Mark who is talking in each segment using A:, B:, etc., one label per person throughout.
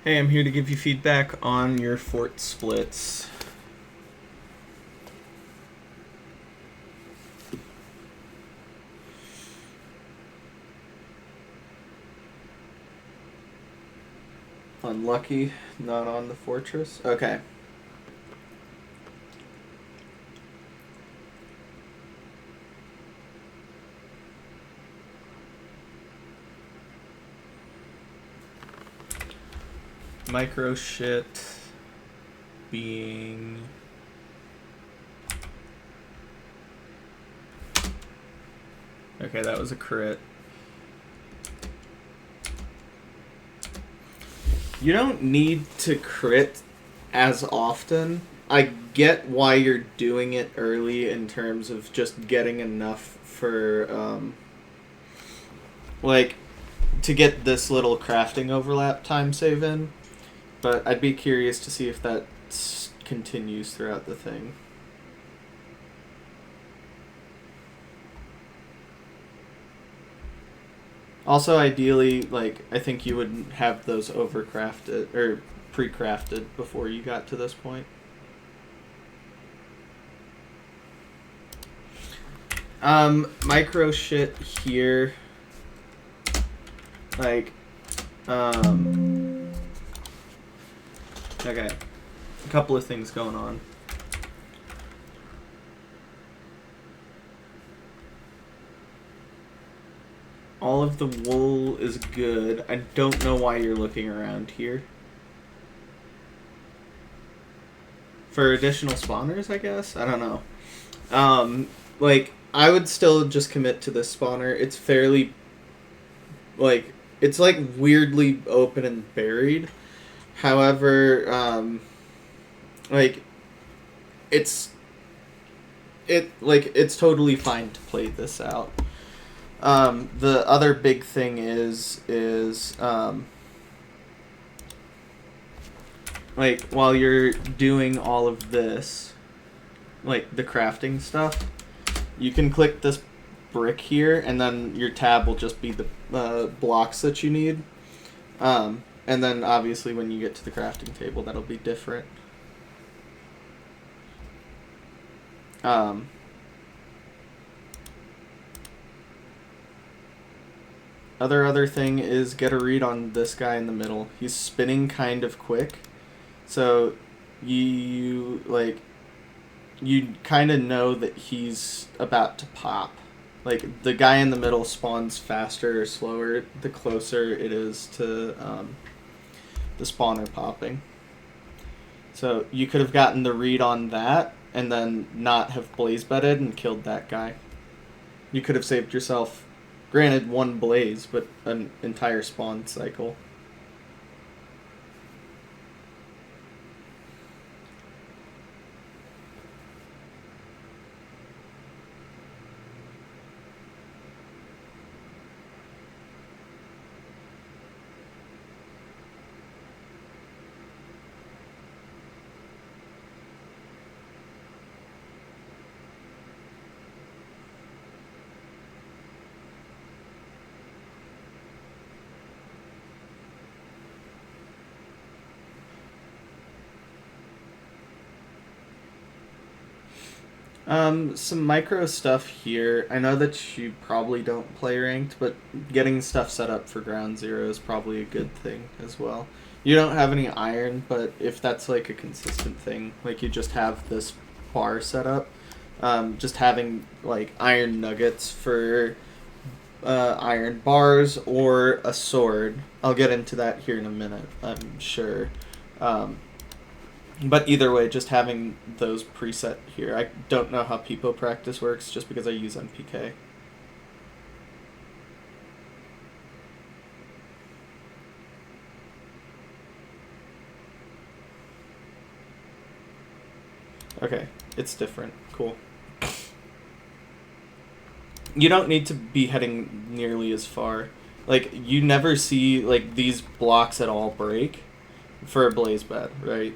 A: Hey, I'm here to give you feedback on your fort splits. Unlucky, not on the fortress. Okay. Micro shit being okay, that was a crit. You don't need to crit as often. I get why you're doing it early in terms of just getting enough for like to get this little crafting overlap time save in. But I'd be curious to see if that continues throughout the thing. Also, ideally, like, I think you would have those overcrafted or pre-crafted before you got to this point. Micro shit here. Like, okay. A couple of things going on. All of the wool is good. I don't know why you're looking around here. For additional spawners, I guess? I don't know. Like, I would still just commit to this spawner. It's fairly, like, it's like weirdly open and buried. However, like, it's totally fine to play this out. The other big thing is like, while you're doing all of this, like the crafting stuff, you can click this brick here, and then your tab will just be the blocks that you need. And then obviously when you get to the crafting table, that'll be different. Other thing is get a read on this guy in the middle. He's spinning kind of quick, so you kind of know that he's about to pop. Like, the guy in the middle spawns faster or slower the closer it is to the spawner popping. So you could have gotten the read on that and then not have blaze bedded and killed that guy. You could have saved yourself, granted, one blaze, but an entire spawn cycle. Some micro stuff here. I know that you probably don't play ranked, but getting stuff set up for ground zero is probably a good thing as well. You don't have any iron, but if that's like a consistent thing, like you just have this bar set up, just having like iron nuggets for iron bars or a sword. I'll get into that here in a minute, I'm sure. But either way, just having those preset here. I don't know how Peepo practice works just because I use MPK. Okay, it's different. Cool. You don't need to be heading nearly as far. Like, you never see, like, these blocks at all break for a blaze bed, right?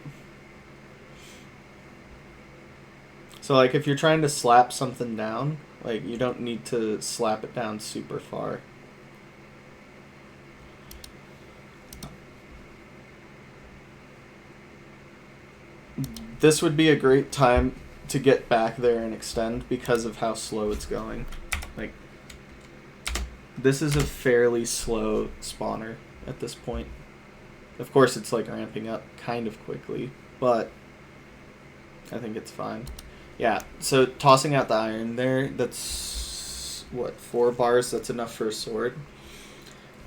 A: So, like, if you're trying to slap something down, like, you don't need to slap it down super far. this would be a great time to get back there and extend because of how slow it's going. Like, this is a fairly slow spawner at this point. Of course, it's like ramping up kind of quickly, but I think it's fine. Yeah, so tossing out the iron there, that's, what, 4 bars? That's enough for a sword.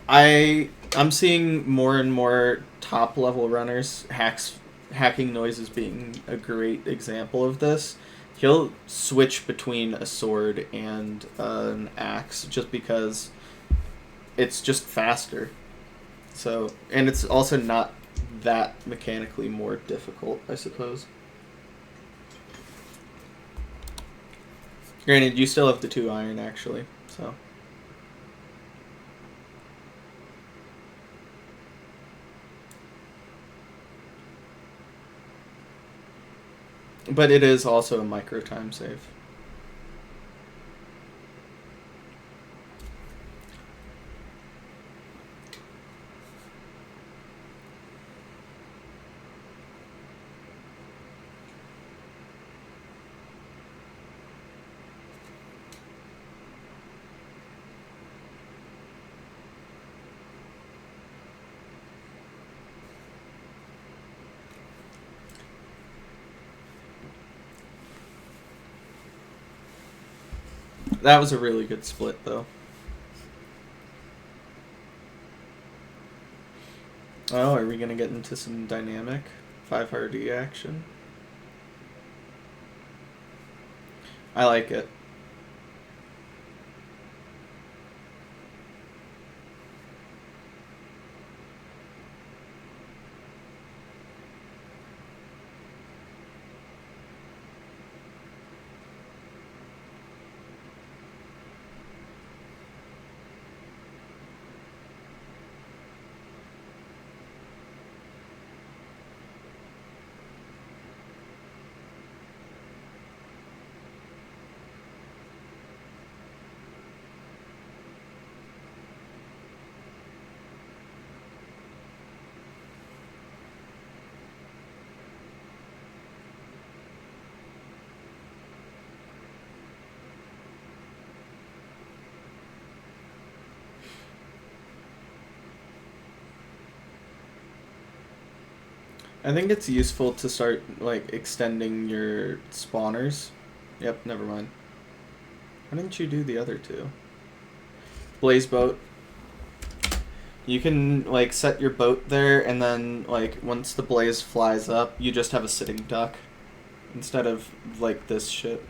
A: I'm seeing more and more top level runners, hacking noises being a great example of this. He'll switch between a sword and an axe just because it's just faster. So, and it's also not that mechanically more difficult, I suppose. Granted, you still have the 2 iron actually, so. But it is also a micro time save. That was a really good split, though. Oh, are we going to get into some dynamic 5RD action? I like it. I think it's useful to start, like, extending your spawners. Yep, never mind. Why didn't you do the other 2? Blaze boat. You can, like, set your boat there, and then, like, once the blaze flies up, you just have a sitting duck. Instead of, like, this shit.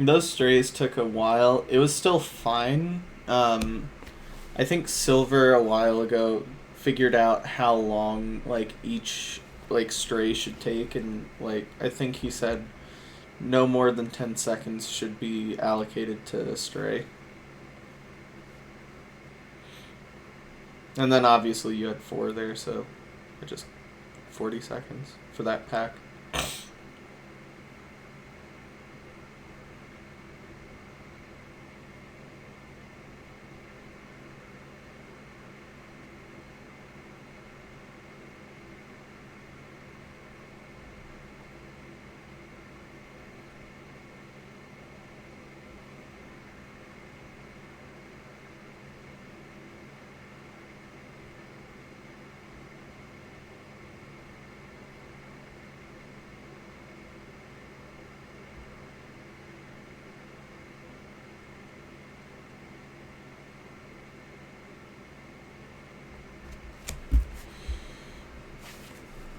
A: Those strays took a while. It was still fine. I think Silver a while ago figured out how long like each like stray should take, and like I think he said no more than 10 seconds should be allocated to a stray. And then obviously you had 4 there, so just 40 seconds for that pack.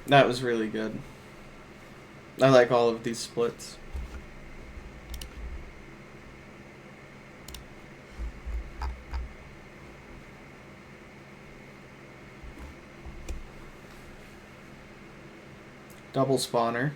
A: That was really good. I like all of these splits. Double spawner.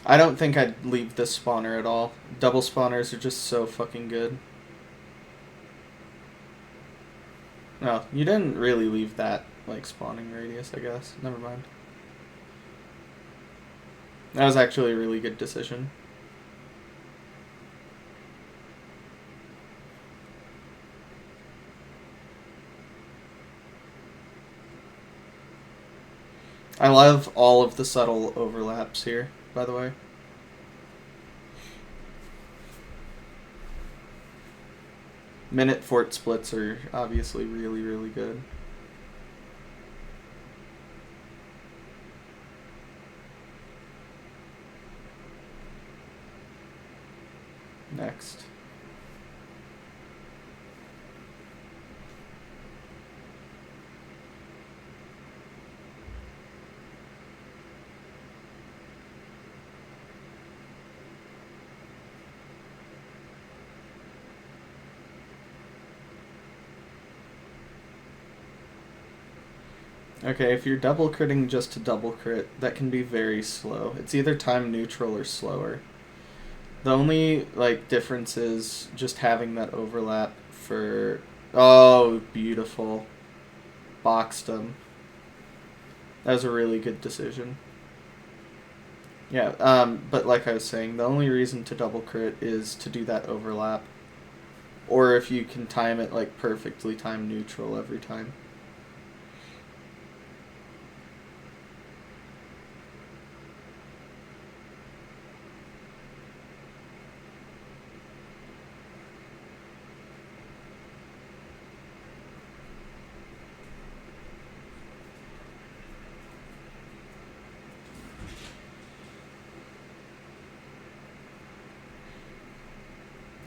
A: I don't think I'd leave this spawner at all. Double spawners are just so fucking good. No, you didn't really leave that, like, spawning radius, I guess. Never mind. That was actually a really good decision. I love all of the subtle overlaps here, by the way. Minute fort splits are obviously really, really good. Next. Okay, if you're double critting just to double crit, that can be very slow. It's either time neutral or slower. The only, like, difference is just having that overlap for... Oh, beautiful. Boxed him. That was a really good decision. Yeah, but like I was saying, the only reason to double crit is to do that overlap. Or if you can time it, like, perfectly time neutral every time.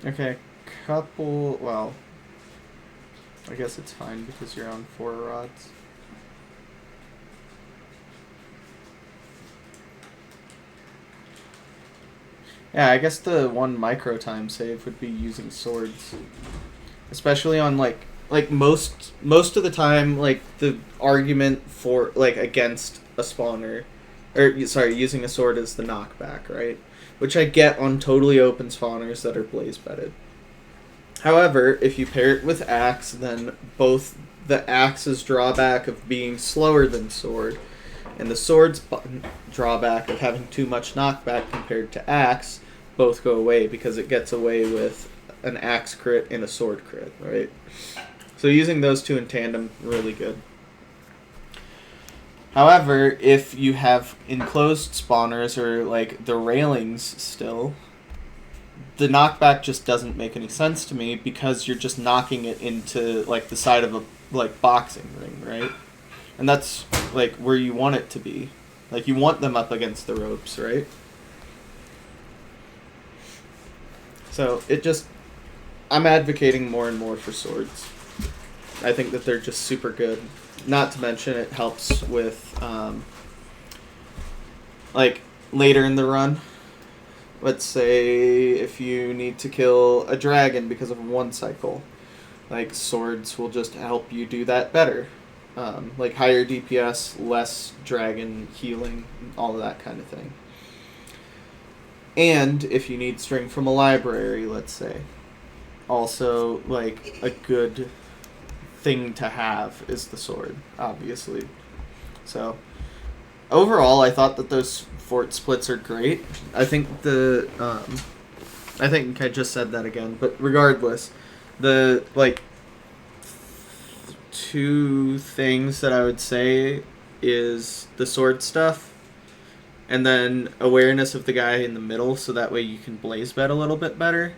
A: Okay, couple... Well, I guess it's fine because you're on 4 rods. Yeah, I guess the one micro time save would be using swords. Especially on, like most of the time, like, the argument for, like, against a spawner... Or, sorry, using a sword is the knockback, right? Which I get on totally open spawners that are blaze bedded. However, if you pair it with axe, then both the axe's drawback of being slower than sword and the sword's drawback of having too much knockback compared to axe both go away because it gets away with an axe crit and a sword crit, right? So using those two in tandem, really good. However, if you have enclosed spawners or, like, the railings still, the knockback just doesn't make any sense to me because you're just knocking it into, like, the side of a, like, boxing ring, right? And that's, like, where you want it to be. Like, you want them up against the ropes, right? So, it just... I'm advocating more and more for swords. I think that they're just super good. Not to mention it helps with, like, later in the run. Let's say if you need to kill a dragon because of one cycle. Like, swords will just help you do that better. Like, higher DPS, less dragon healing, all of that kind of thing. And if you need string from a library, let's say. Also, like, a good... thing to have is the sword, obviously. So, overall, I thought that those fort splits are great. I think I think I just said that again, but regardless, the, like, two things that I would say is the sword stuff, and then awareness of the guy in the middle, so that way you can blaze bed a little bit better.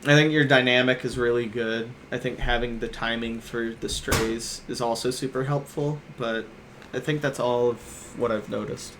A: I think your dynamic is really good. I think having the timing for the strays is also super helpful, but I think that's all of what I've noticed.